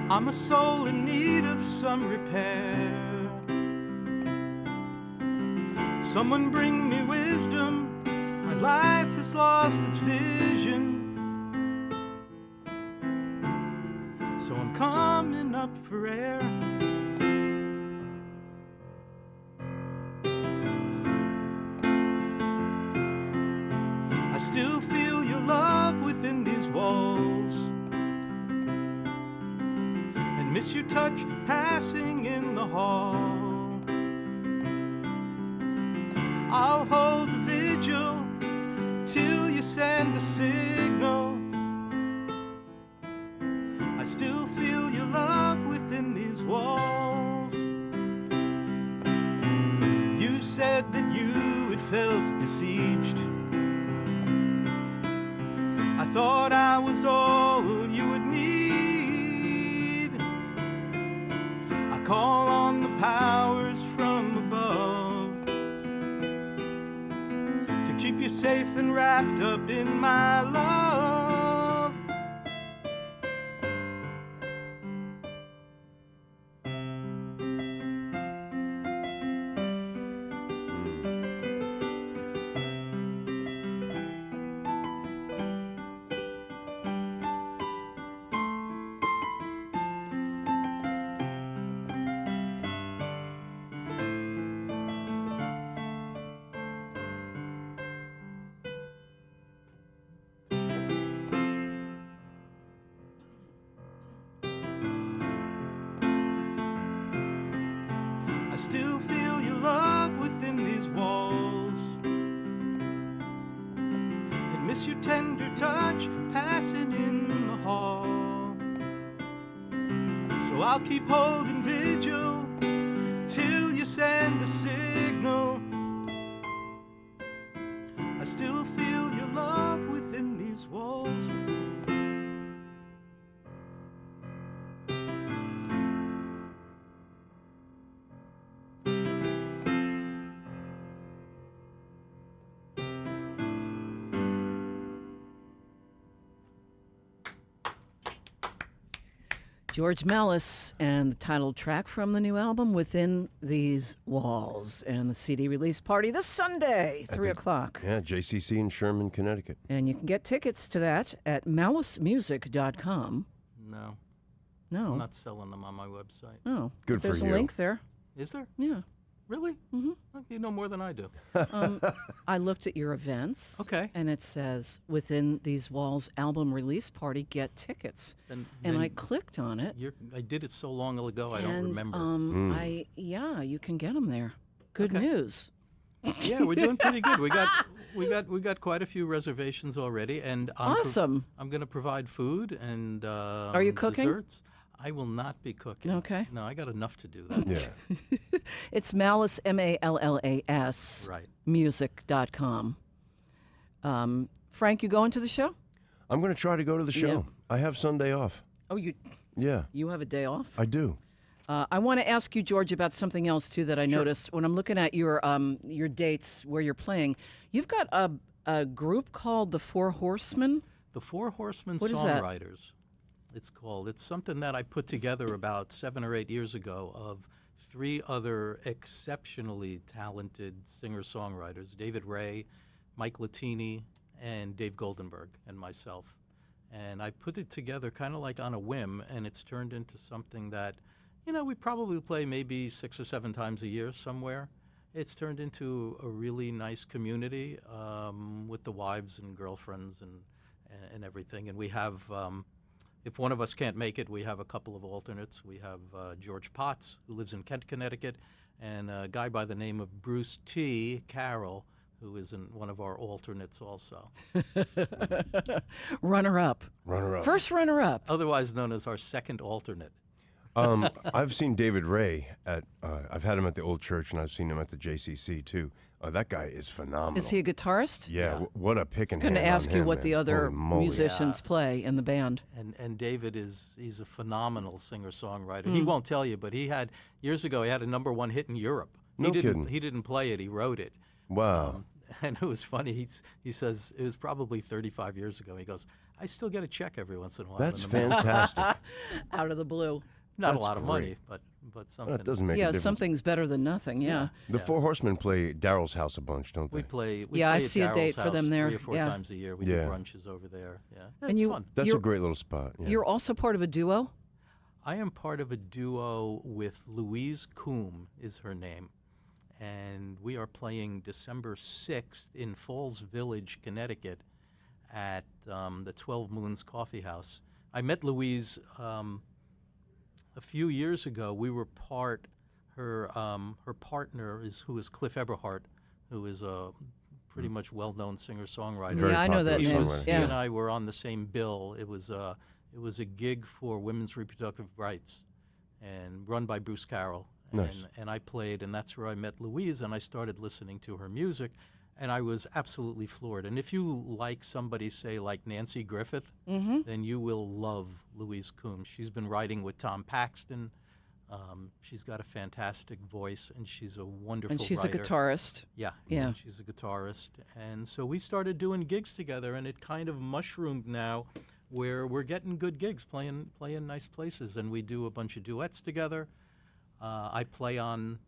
I'm a soul in need of some repair. Someone bring me wisdom. My life has lost its vision. So I'm coming up for air. I still feel your love within these walls, and miss your touch passing in the hall. I'll hold the vigil till you send the signal. I still feel your love within these walls. You said that you had felt besieged. I thought I was all you would need. I call on the powers from above to keep you safe and wrapped up in my love. I still feel your love within these walls, and miss your tender touch passing in the hall. So I'll keep holding vigil till you send the signal. I still feel your love within these walls. George Mallas and the title track from the new album, Within These Walls. And the CD release party this Sunday, 3 o'clock. Yeah, JCC in Sherman, Connecticut. And you can get tickets to that at mallasmusic.com. No, No. I'm not selling them on my website. Oh. Good There's for a you. link there. Is there? Yeah. Really? Mm-hmm. You know more than I do. I looked at your events. Okay. And it says, Within These Walls album release party, get tickets. And I clicked on it. I did it so long ago, I don't and, remember. you can get them there. Good Okay. news. Yeah, we're doing pretty good. We got we got quite a few reservations already, and Awesome. I'm going to provide food and Are you cooking? desserts. I will not be cooking. Okay. No, I got enough to do that. Yeah. It's Mallas, Mallas, Right. music.com. Frank, you going to the show? I'm going to try to go to the show. Yeah. I have Sunday off. Oh, you Yeah, have a day off? I do. I want to ask you, George, about something else too that I noticed when I'm looking at your dates where you're playing. You've got a group called the Four Horsemen. The Four Horsemen What is that? Songwriters, it's called. It's something that I put together about 7 or 8 years ago of 3 other exceptionally talented singer-songwriters, David Ray, Mike Latini, and Dave Goldenberg, and myself. And I put it together kind of like on a whim, and it's turned into something that, we probably play maybe 6 or 7 times a year somewhere. It's turned into a really nice community with the wives and girlfriends and everything. And we have, if one of us can't make it, we have a couple of alternates. We have George Potts, who lives in Kent, Connecticut, and a guy by the name of Bruce T. Carroll, who is one of our alternates also. Runner-up. Runner-up. First runner-up. Otherwise known as our second alternate. I've seen David Ray I've had him at the old church, and I've seen him at the JCC too. That guy is phenomenal. Is he a guitarist? Yeah, what a pick and I was going hand to ask on you him, what man. the other Holy moly. musicians play in the band. And David he's a phenomenal singer-songwriter. He won't tell you, but years ago, he had a #1 hit in Europe. No kidding. He didn't play it, he wrote it. Wow. And it was funny. He says it was probably 35 years ago. He goes, I still get a check every once in a while. That's in the mail." fantastic. Out of the blue. Not That's a lot of money, great. but something. That doesn't make a Yeah, difference. something's better than nothing. Yeah. The Four Horsemen play Daryl's house a bunch, don't they? We play. Yeah, I play at see a Daryl's date for them house there. 3 or 4 Yeah. times a year. We Yeah. do brunches over there. Yeah, And it's you- fun. That's a You're- great little spot. Yeah. You're also part of a duo? I am part of a duo with Louise Coombe, is her name, and we are playing December 6th in Falls Village, Connecticut, at the 12 Moons Coffee House. I met Louise a few years ago. We were her partner who is Cliff Eberhardt, who is a pretty much well-known singer-songwriter. Very Yeah, I know that popular name. songwriter. He Yeah. and I were on the same bill. It was a gig for women's reproductive rights, and run by Bruce Carroll. Nice. And I played, and that's where I met Louise, and I started listening to her music, and I was absolutely floored. And if you like somebody, say, like Nancy Griffith, then you will love Louise Coombe. She's been writing with Tom Paxton. She's got a fantastic voice, and she's a wonderful And she's writer. a guitarist. Yeah, Yeah. and she's a guitarist. And so we started doing gigs together, and it kind of mushroomed now where we're getting good gigs, playing nice places, and we do a bunch of duets together. I play on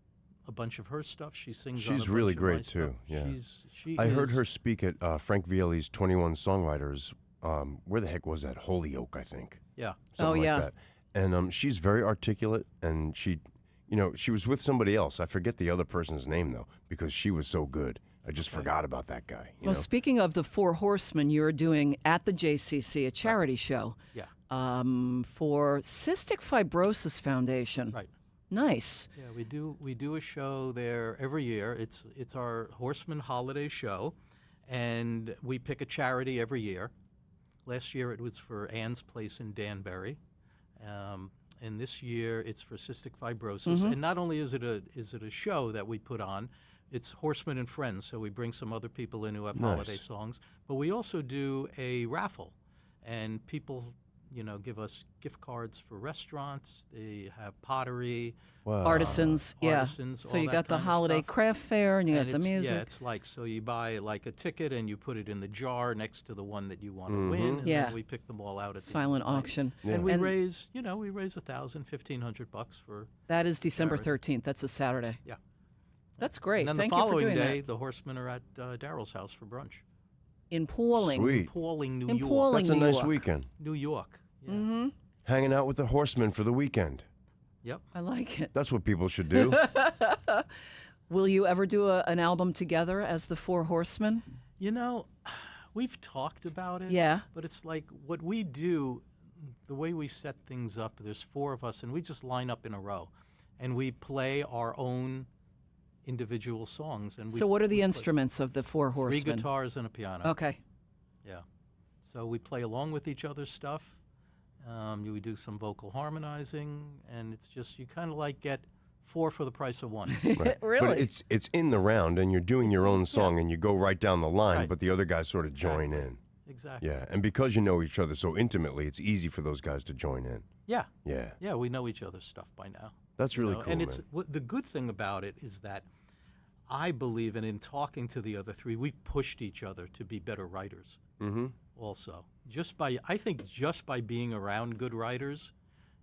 a bunch of her stuff. She sings on a She's bunch really of my great, stuff. too, yeah. She I heard is- her speak at Frank Vialli's 21 Songwriters. Where the heck was that? Holyoke, I think. Yeah. Something yeah. like that. And she's very articulate, and she was with somebody else. I forget the other person's name, though, because she was so good. I just forgot about that guy. You Well, know? speaking of the Four Horsemen, you're doing at the JCC a charity show Yeah. for Cystic Fibrosis Foundation. Right. Nice. Yeah, we do a show there every year. It's our Horseman Holiday Show, and we pick a charity every year. Last year it was for Ann's Place in Danbury, and this year it's for cystic fibrosis. And not only is it a show that we put on, it's Horsemen and Friends. So we bring some other people in who have holiday Nice. songs, but we also do a raffle, and people give us gift cards for restaurants. They have pottery. Wow. Artisans, yeah. artisans, So all you that got the kind of holiday stuff. craft fair and you got And the it's- music. Yeah, it's like, so you buy like a ticket and you put it in the jar next to the one that you want to win, and Yeah. then we pick them all out at the Silent end of the night. auction. And we And- raise, we raise $1,000-$1,500 for. That is December Charity. 13th. That's a Saturday. Yeah. That's great. And then Thank the you for following doing day, that. the horsemen are at Daryl's house for brunch. In Pauling. Sweet. Pauling, New In York. Pauling. That's a New nice York. weekend. New York. Yeah. Hanging out with the horsemen for the weekend. Yep. I like it. That's what people should do. Will you ever do an album together as the Four Horsemen? We've talked about it. Yeah. But it's like what we do, the way we set things up, there's 4 of us, and we just line up in a row. And we play our own individual songs. And So what are the we play instruments of the Four 3 Horsemen? guitars and a piano. Okay. Yeah. So we play along with each other's stuff. We do some vocal harmonizing, and it's just, you kind of like get 4 for the price of 1. Right. Really? But it's in the round, and you're doing your own song, and you go right down the line, Right. but the other guys sort of join in. Exactly. Yeah, and because you know each other so intimately, it's easy for those guys to join in. Yeah. Yeah, Yeah, we know each other's stuff by now. that's really cool, And man. it's the good thing about it is that I believe, and in talking to the other 3, we've pushed each other to be better writers. Mm-hmm. Also, I think just by being around good writers,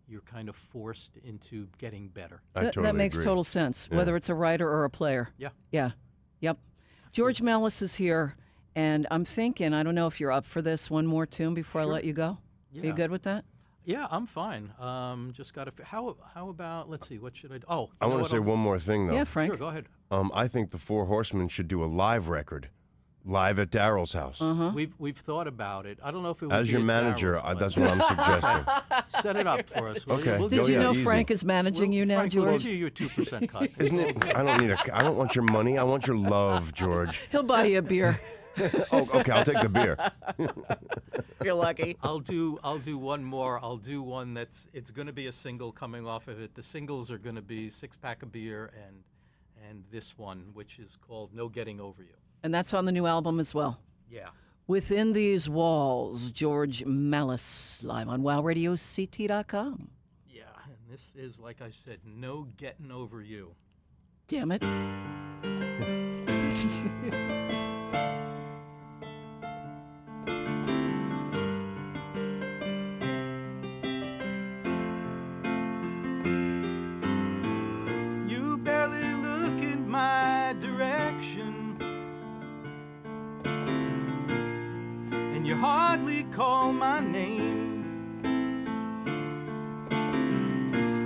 you're kind of forced into getting better. I totally that makes agree. total sense, Yeah. whether it's a writer or a player. Yeah. Yeah. Yep. George Mallas is here, and I'm thinking, I don't know if you're up for this one more tune before I Sure. let you go. Yeah. Are you good with that? Yeah, I'm fine. Just got to. How about? Let's see. What should I do? Oh, I want to say one more thing, though. Yeah, Frank. Sure, go ahead. I think the Four Horsemen should do a live record, live at Daryl's house. We've thought about it. I don't know if it would As be your at manager, Daryl's, but that's what I'm suggesting. set it up for us. Will Okay. You? We'll Did Did do you it. know easy. Frank is managing you now, Frank, we'll George? give you your 2% cut. Isn't it? I don't want your money. I want your love, George. He'll buy you a beer Oh, okay. I'll take the beer. if you're lucky. I'll do one more. I'll do one it's going to be a single coming off of it. The singles are going to be 6-Pack of Beer and this one, which is called No Getting Over You. And that's on the new album as well. Yeah. Within These Walls, George Mallas, live on WowRadioCT.com. Yeah, and this is, like I said, No Getting Over You. Damn it. You barely look in my direction, and you hardly call my name.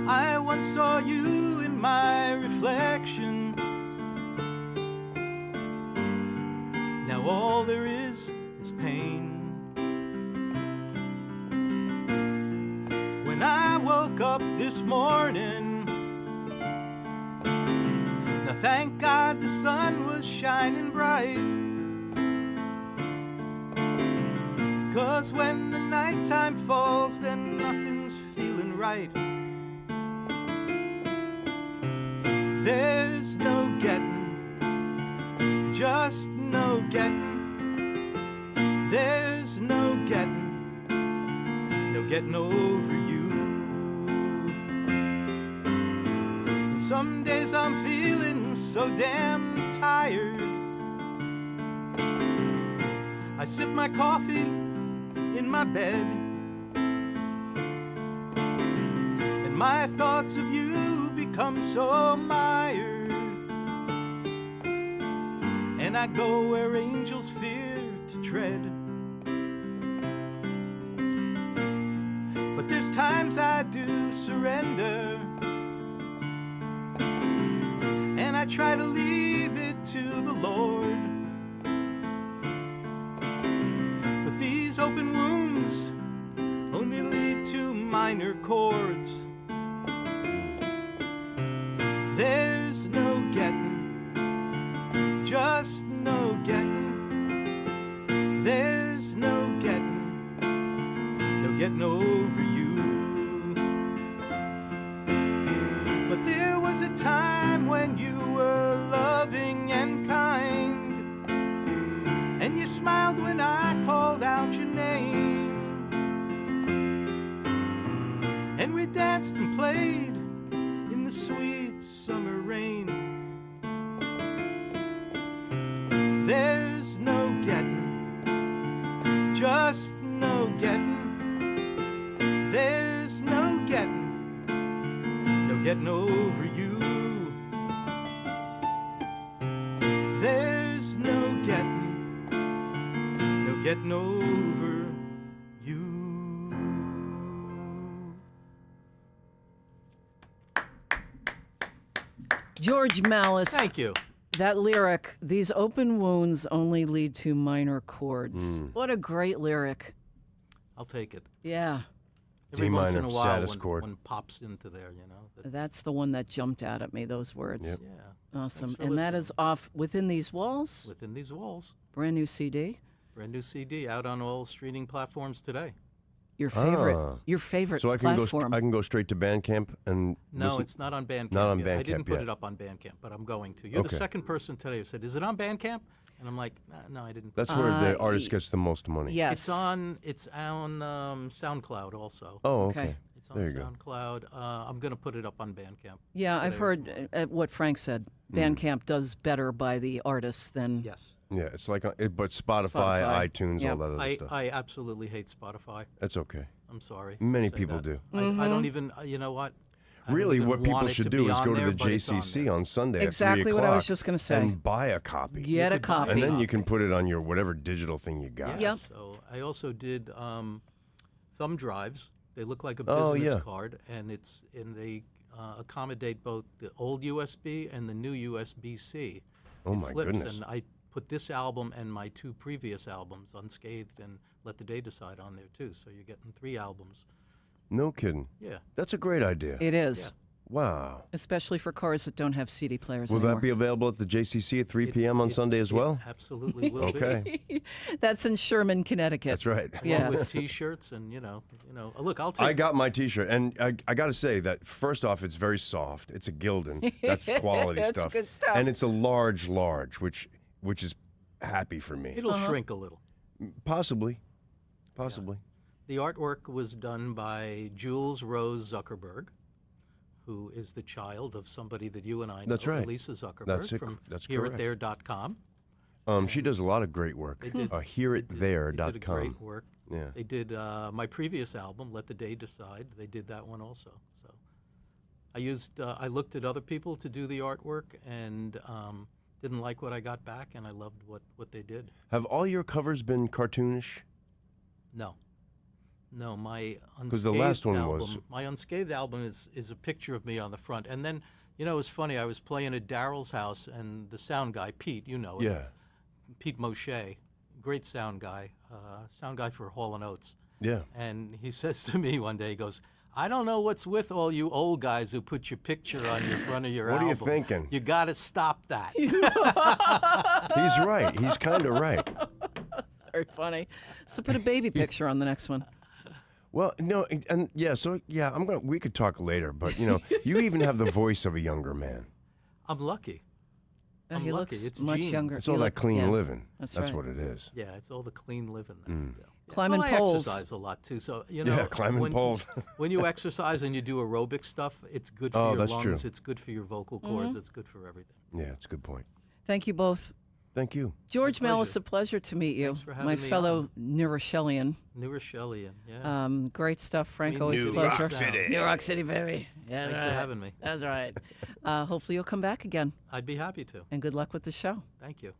I once saw you in my reflection. Now all there is pain. When I woke up this morning, now thank God the sun was shining bright. 'Cause when the nighttime falls, then nothing's feeling right. There's no getting, just no getting. There's no getting over you. And some days I'm feeling so damn tired. I sip my coffee in my bed, and my thoughts of you become so mired. And I go where angels fear to tread. But there's times I do surrender, and I try to leave it to the Lord. But these open wounds only lead to minor chords. There's no getting, just no getting. There's no getting over you. But there was a time when you were loving and kind, and you smiled when I called out your name, and we danced and played in the sweet summer rain. There's no getting, just no getting. There's no getting over you. There's no getting over you. George Mallas. Thank you. That lyric, these open wounds only lead to minor chords. What a great lyric. I'll take it. Yeah. Every D once in minor, a while, saddest one, chord. one pops into there, you know. That's the one that jumped out at me, those words. Yep. Yeah. Awesome. Thanks for And that listening. is off Within These Walls, Within These Walls. brand new CD. Brand new CD out on all streaming platforms today. Your favorite, Ah. your favorite So I can platform. I can go straight to Bandcamp and No, listen? it's not on Bandcamp. Not on yet. I Bandcamp didn't put yet. it up on Bandcamp, but I'm going to. You're the Okay. second person today who said, "Is it on Bandcamp?" And I'm like, No, I didn't." That's where the artist gets the most money. yes. It's on SoundCloud also. Oh, Okay. okay. It's on There you go. SoundCloud. I'm going to put it up on Bandcamp. Yeah, I've today or heard what Frank said. Bandcamp does better by the artists than. Yes. Yeah, it's like, but Spotify, Spotify. iTunes, Yeah. all that other I, stuff. I absolutely hate Spotify. That's okay. I'm sorry. to Many say people that. do. I don't even, you know what? I don't Really, even what people want it should to do be is on go to there, the but it's on JCC there. on Sunday Exactly at 3 what I was o'clock just gonna say. and buy a copy. Get a could buy copy. And then you copy. can put it on your whatever digital thing you got. Yeah, Yep. so I also did thumb drives. They look like a Oh, business yeah. card, and they accommodate both the old USB and the new USB-C. Oh, It my flips, goodness. And I put this album and my 2 previous albums, Unscathed and Let the Day Decide, on there too. So you're getting 3 albums. No kidding. Yeah. That's a great idea. It is, Yeah. Wow. especially for cars that don't have CD players Will anymore. that be available at the JCC at 3 p.m. on Sunday as well? It absolutely will Okay. be. That's in Sherman, Connecticut. That's right. Along Yes. with T-shirts and look, I'll take. I got my T-shirt, and I got to say that first off, it's very soft. It's a Gildan. That's quality That's stuff. good stuff. And it's a large, which is happy for me. It'll shrink a little. Possibly. The artwork was done by Jules Rose Zuckerberg, who is the child of somebody that you and I know, That's right. Lisa Zuckerberg That's it. from That's correct. HereItThere.com. She does a lot of great work. They did. They did HereItThere.com. great work. Yeah. They did my previous album, Let the Day Decide. They did that one also. So I looked at other people to do the artwork and didn't like what I got back, and I loved what they did. Have all your covers been cartoonish? No, my 'Cause Unscathed the last one album, was- my Unscathed album is a picture of me on the front. And then, it was funny, I was playing at Daryl's house, and the sound guy, Pete, you know him, Yeah. Pete Moshe, great sound guy for Hall & Oates. Yeah. And he says to me one day, he goes, "I don't know what's with all you old guys who put your picture on your front of your What are you album. thinking?" You got to stop that." He's right. He's kind of right. Very funny. So put a baby picture on the next one. Well, no, and yeah, so yeah, we could talk later, but you even have the voice of a younger man. I'm lucky. I'm he lucky. looks It's much genes. younger. It's You all that look- clean yeah. living. That's That's right. what it is. Yeah, it's all the clean living. Yeah. Climbing well, poles. I exercise a lot too, so Yeah, climbing when, poles. when you exercise and you do aerobic stuff, it's good for Oh, your that's lungs. true. It's good for your vocal cords. It's good for everything. Yeah, it's a good point. Thank you both. Thank you. George My pleasure. Mallas, a pleasure to meet you. Thanks for having My me fellow New Rochellian. New Rochellian, yeah. Great stuff, Frank. Means Always a New pleasure. Rock City. New Rock City, baby. Yeah, Thanks for having me. That's right. Hopefully you'll come back again. I'd be happy to. And good luck with the show. Thank you.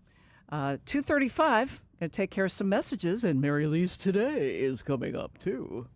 2:35. Gonna take care of some messages, and Mary Lee's Today is coming up too.